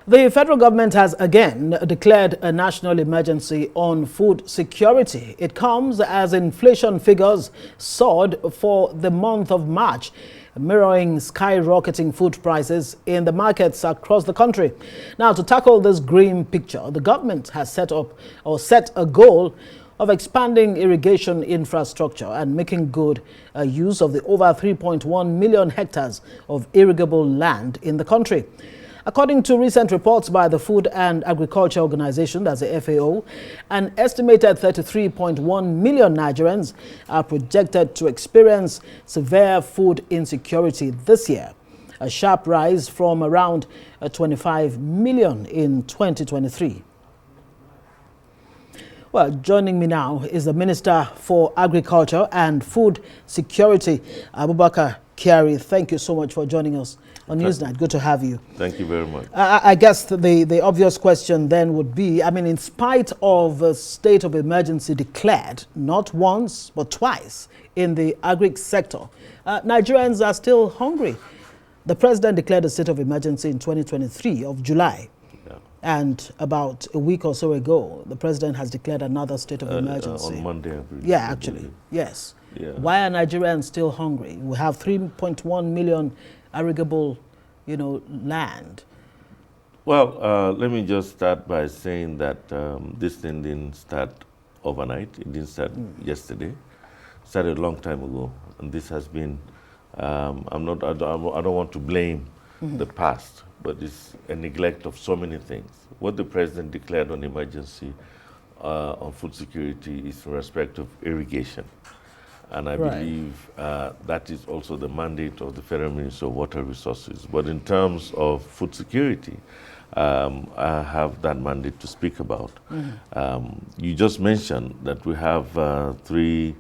The federal government has again declared a national emergency on food security. It comes as inflation figures soared for the month of March, mirroring skyrocketing food prices in the markets across the country. Now, to tackle this grim picture, the government has set a goal of expanding irrigation infrastructure and making good use of the over 3.1 million hectares of irrigable land in the country. According to recent reports by the Food and Agriculture Organization, that's the FAO, an estimated 33.1 million Nigerians are projected to experience severe food insecurity this year, a sharp rise from around 25 million in 2023. Well, joining me now is the Minister for Agriculture and Food Security, Abubakar Kyari. Thank you so much for joining us on Newsnight. Good to have you. Thank you very much. I guess the obvious question then would be, I mean, in spite of a state of emergency declared, not once, but twice in the agri sector, Nigerians are still hungry. The president declared a state of emergency in 2023 of July. Yeah. And about a week or so ago, the president has declared another state of emergency. On Monday, I believe. Yeah, actually, yes. Yeah. Why are Nigerians still hungry? We have 3.1 million arrogable, land. Well, let me just start by saying that this thing didn't start overnight. It didn't start yesterday. It started a long time ago, and this has been. I don't want to blame the past, but it's a neglect of so many things. What the president declared on emergency on food security is in respect of irrigation. And I believe that is also the mandate of the Federal Ministry of Water Resources. But in terms of food security, I have that mandate to speak about. You just mentioned that we have 3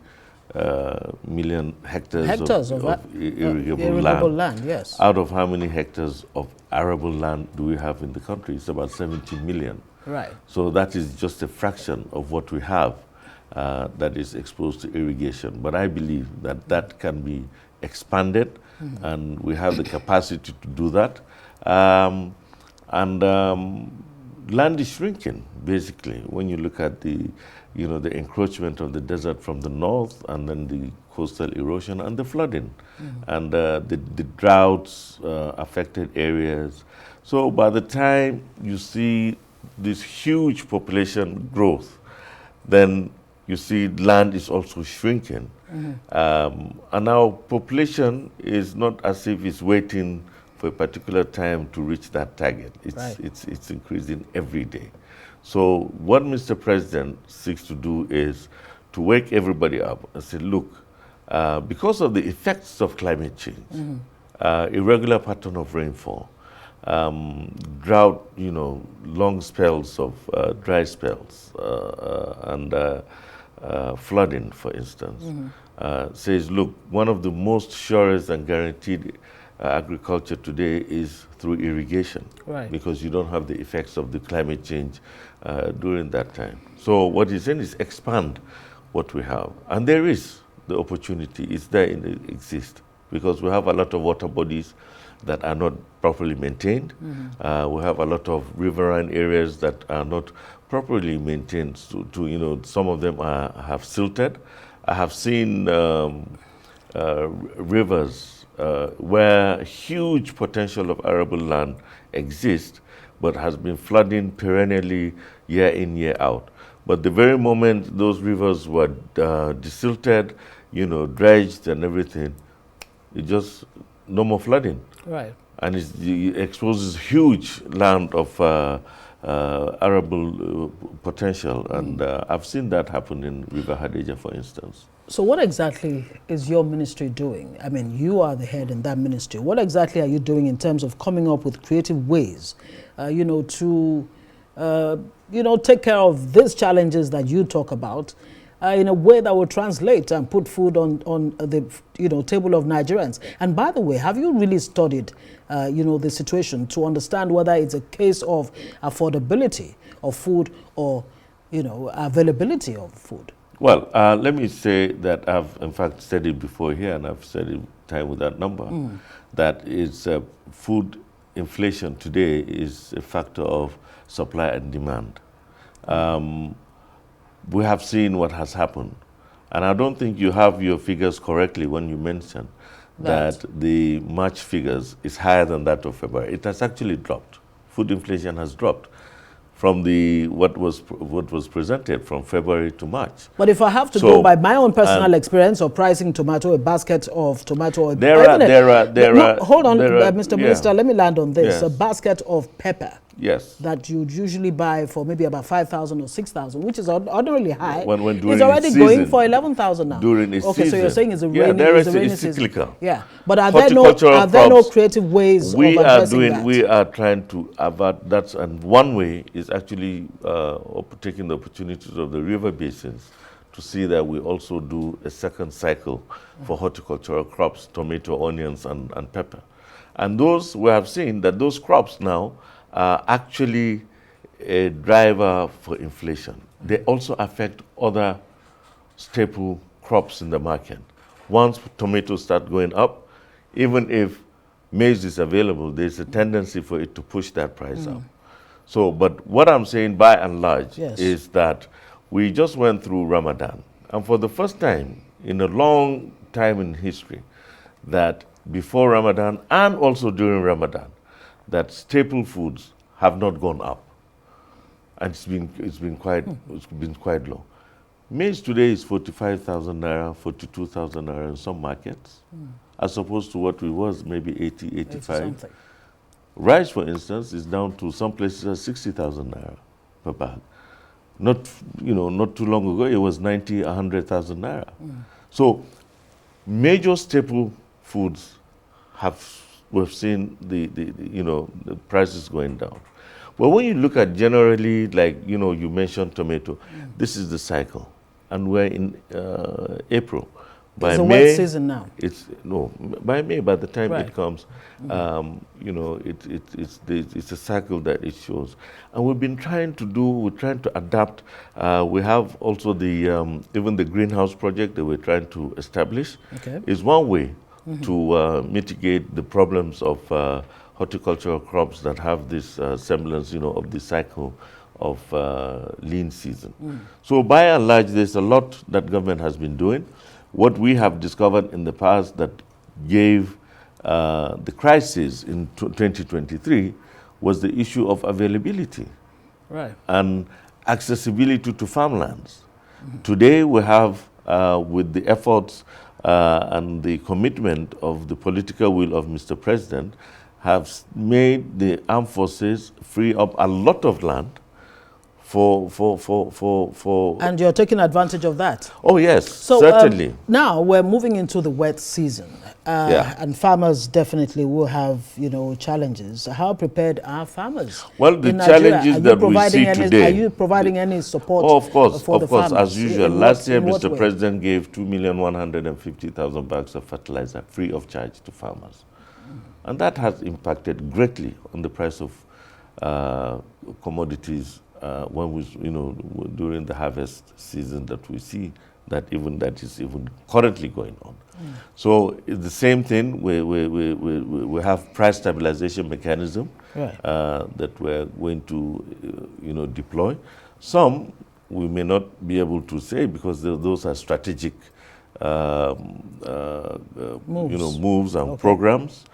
million hectares of irrigable land. Yes. Out of how many hectares of arable land do we have in the country? It's about 70 million. Right. So that is just a fraction of what we have. That is exposed to irrigation. But I believe that that can be expanded, and we have the capacity to do that. Land is shrinking, basically, when you look at the encroachment of the desert from the north, and then the coastal erosion and the flooding, and the droughts affected areas. So by the time you see this huge population growth, then you see land is also shrinking. And our population is not as if it's waiting for a particular time to reach that target. It's increasing every day. So what Mr. President seeks to do is to wake everybody up and say, look, because of the effects of climate change, irregular pattern of rainfall, drought, long spells of dry spells, and flooding, for instance, says, look, one of the most surest and guaranteed agriculture today is through irrigation, because you don't have the effects of the climate change during that time. So what he's saying is expand what we have. And there is the opportunity, it's there, it exists, because we have a lot of water bodies that are not properly maintained. We have a lot of riverine areas that are not properly maintained. Some of them have silted. I have seen rivers where huge potential of arable land exists, but has been flooding perennially year in, year out. But the very moment those rivers were desilted, dredged and everything, it just no more flooding. Right. And it exposes huge land of arable potential. And I've seen that happen in River Hadejia, for instance. So what exactly is your ministry doing? I mean, you are the head in that ministry. What exactly are you doing in terms of coming up with creative ways, to, take care of these challenges that you talk about in a way that will translate and put food on the table of Nigerians? And by the way, have you really studied the situation to understand whether it's a case of affordability of food or availability of food? Well, let me say that I've in fact said it before here, and I've said it time without number, that it's food inflation today is a factor of supply and demand. We have seen what has happened. And I don't think you have your figures correctly when you mention that the March figures is higher than that of February. It has actually dropped. Food inflation has dropped from what was presented from February to March. But if I have to go by my own personal experience of pricing tomato, a basket of tomato, hold on, Mr. Minister, let me land on this. Yes. A basket of pepper. Yes. That you'd usually buy for maybe about 5,000 or 6,000, which is ordinarily high. When it's already going for 11,000 now. During its season. So you're saying it's a rainy season. Yeah. But are there no creative ways of addressing that? We are trying to avert that, and one way is actually taking the opportunities of the river basins to see that we also do a second cycle for horticultural crops, tomato, onions, and pepper. And those, we have seen that those crops now are actually a driver for inflation. They also affect other staple crops in the market. Once tomatoes start going up, even if maize is available, there's a tendency for it to push that price up. So, but what I'm saying by and large is that we just went through Ramadan. And for the first time in a long time in history, that before Ramadan and also during Ramadan, that staple foods have not gone up, and it's been quite low. Maize today is 45,000 naira, 42,000 naira in some markets, as opposed to what we was maybe 80, 85. Rice, for instance, is down to some places at 60,000 naira per bag. Not too long ago it was 90, 100,000 naira. So major staple foods we've seen the prices going down. But when you look at generally, like, you mentioned tomato, this is the cycle. And we're in April. It's a wet season now. By May, by the time it comes, it's a cycle that it shows. And we're trying to adapt. We have also even the greenhouse project that we're trying to establish is one way to mitigate the problems of horticultural crops that have this semblance, of the cycle of lean season. So by and large, there's a lot that government has been doing. What we have discovered in the past that gave the crisis in 2023 was the issue of availability and accessibility to farmlands. Today we have, with the efforts and the commitment of the political will of Mr. President, have made the armed forces free up a lot of land for. And you're taking advantage of that? Oh yes, so, certainly. Now we're moving into the wet season, and farmers definitely will have challenges. How prepared are farmers? Well, the challenges that we see today. Are you providing any support? Oh, of course, farmers? As usual. Last year, Mr. President gave 2,150,000 bags of fertilizer free of charge to farmers. And that has impacted greatly on the price of commodities during the harvest season that we see that is even currently going on. So it's the same thing. We have price stabilization mechanism that we're going to deploy. Some we may not be able to say because those are strategic moves and programs.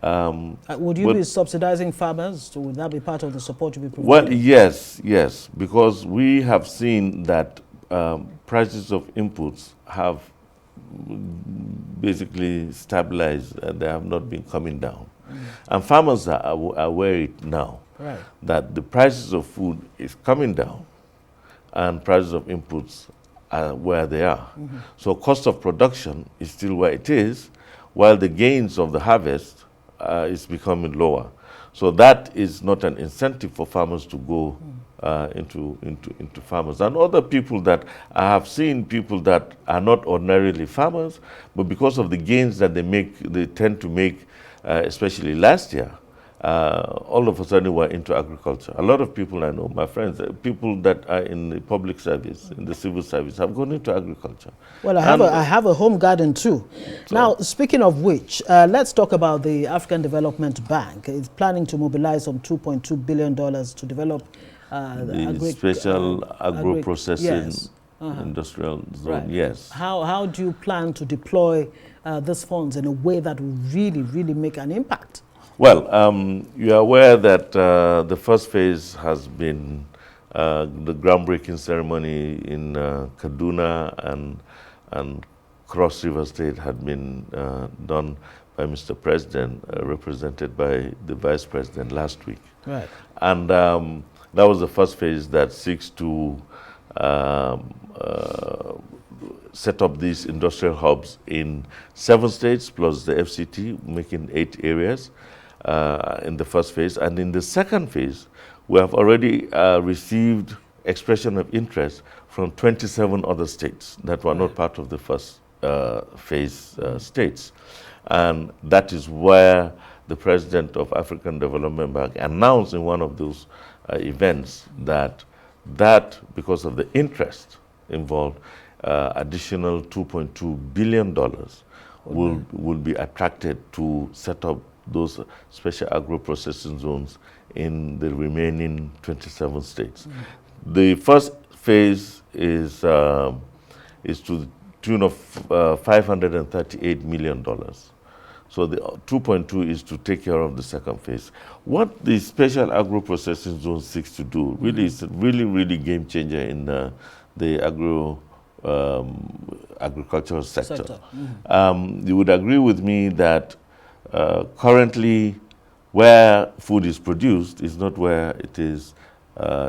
Would you be subsidizing farmers? Would that be part of the support you be providing? Well, yes, because we have seen that prices of inputs have basically stabilized. They have not been coming down. And farmers are worried now that the prices of food is coming down and prices of inputs are where they are. So cost of production is still where it is, while the gains of the harvest is becoming lower. So that is not an incentive for farmers to go into farmers. And other people that I have seen, people that are not ordinarily farmers, but because of the gains that they tend to make, especially last year, all of a sudden we're into agriculture. A lot of people I know, my friends, people that are in the public service, in the civil service, have gone into agriculture. Well, I have a home garden too. So, now, speaking of which, let's talk about the African Development Bank. It's planning to mobilize some $2.2 billion to develop the special agro-processing yes. industrial zone, right. yes. How do you plan to deploy these funds in a way that will really make an impact? Well, you are aware that the first phase has been the groundbreaking ceremony in Kaduna and Cross River State had been done by Mr. President, represented by the Vice President last week. Right. And that was the first phase that seeks to set up these industrial hubs in 7 states plus the FCT, making 8 areas in the first phase. And in the second phase, we have already received expression of interest from 27 other states that were not part of the first phase states. And that is where the President of African Development Bank announced in one of those events that because of the interest involved, additional $2.2 billion will be attracted to set up those special agro-processing zones in the remaining 27 states. The first phase is to the tune of $538 million. So the 2.2 is to take care of the second phase. What the special agro-processing zone seeks to do really is a really game changer in the agricultural sector. You would agree with me that currently where food is produced is not where it is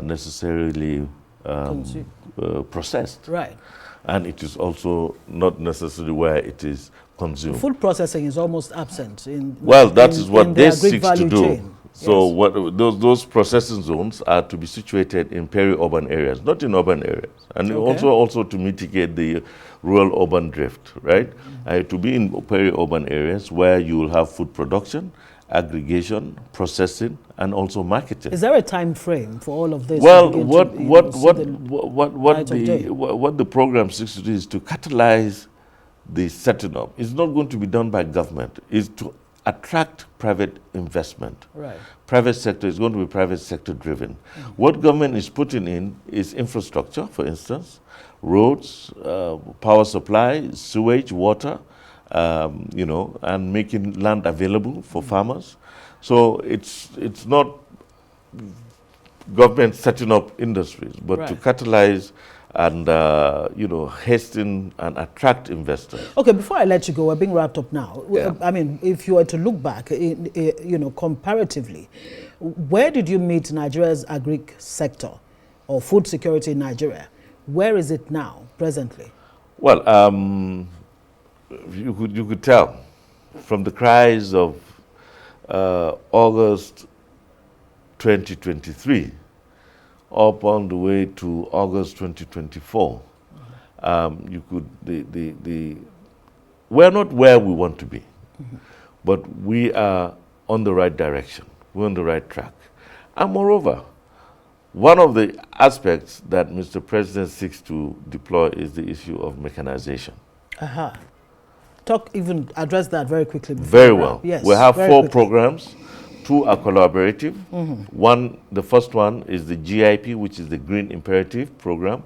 necessarily processed. Right. And it is also not necessarily where it is consumed. Food processing is almost absent in that is what they seek to do. Chain. So yes. what those processing zones are to be situated in peri-urban areas, not in urban areas, and also to mitigate the rural-urban drift, right? To be in peri-urban areas where you will have food production, aggregation, processing, and also marketing. Is there a time frame for all of this? Well, what the program seeks to do is to catalyze the setting up. It's not going to be done by government. It's to attract private investment. Right. Private sector is going to be private sector driven. What government is putting in is infrastructure, for instance, roads, power supply, sewage, water, and making land available for farmers. So it's not government setting up industries, but to catalyze and hasten and attract investors. Okay, before I let you go, we're being wrapped up now. Yeah. I mean, if you were to look back, comparatively, where did you meet Nigeria's agri sector or food security in Nigeria? Where is it now, presently? Well, you could tell from the cries of August 2023 up on the way to August 2024. We're not where we want to be, but we are on the right direction. We're on the right track. And moreover, one of the aspects that Mr. President seeks to deploy is the issue of mechanization. Address that very quickly. Very well. Yes, we have 4 programs. 2 are collaborative. The first one is the GIP, which is the Green Imperative Program,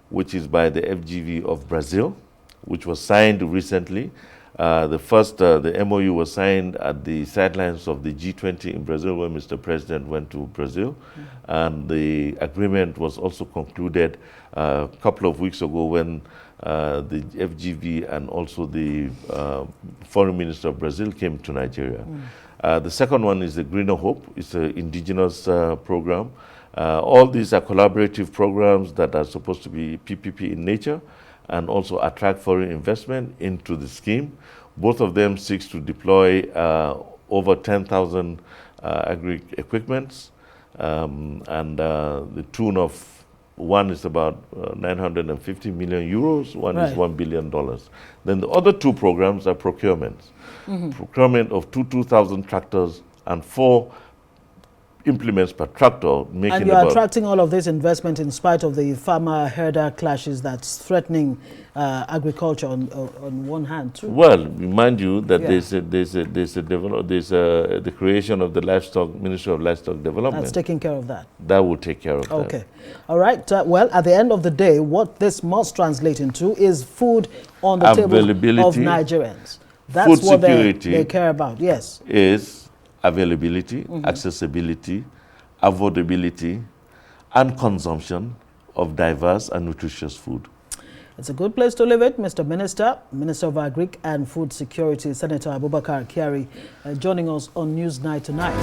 which is by the FGV of Brazil, which was signed recently. The MOU was signed at the sidelines of the G20 in Brazil when Mr. President went to Brazil. And the agreement was also concluded a couple of weeks ago when the FGV and also the Foreign Minister of Brazil came to Nigeria. The second one is the Greener Hope. It's an indigenous program. All these are collaborative programs that are supposed to be PPP in nature and also attract foreign investment into the scheme. Both of them seeks to deploy over 10,000 agri-equipments and the tune of one is about 950 million euros, one is $1 billion. Then the other 2 programs are procurements. Procurement of 2,000 tractors and 4 implements per tractor, making and you're attracting all of this investment in spite of the farmer-herder clashes that's threatening agriculture on one hand too. Well, remind you that Yeah. there's the creation of the Ministry of Livestock Development. That's taking care of that. That will take care of that. Okay. All right. Well, at the end of the day, what this must translate into is food on the table of Nigerians. That's food what security they care about. Yes. Is availability, accessibility, affordability, and consumption of diverse and nutritious food. It's a good place to live it, Mr. Minister, Minister of Agric and Food Security, Senator Abubakar Kyari, joining us on Newsnight tonight.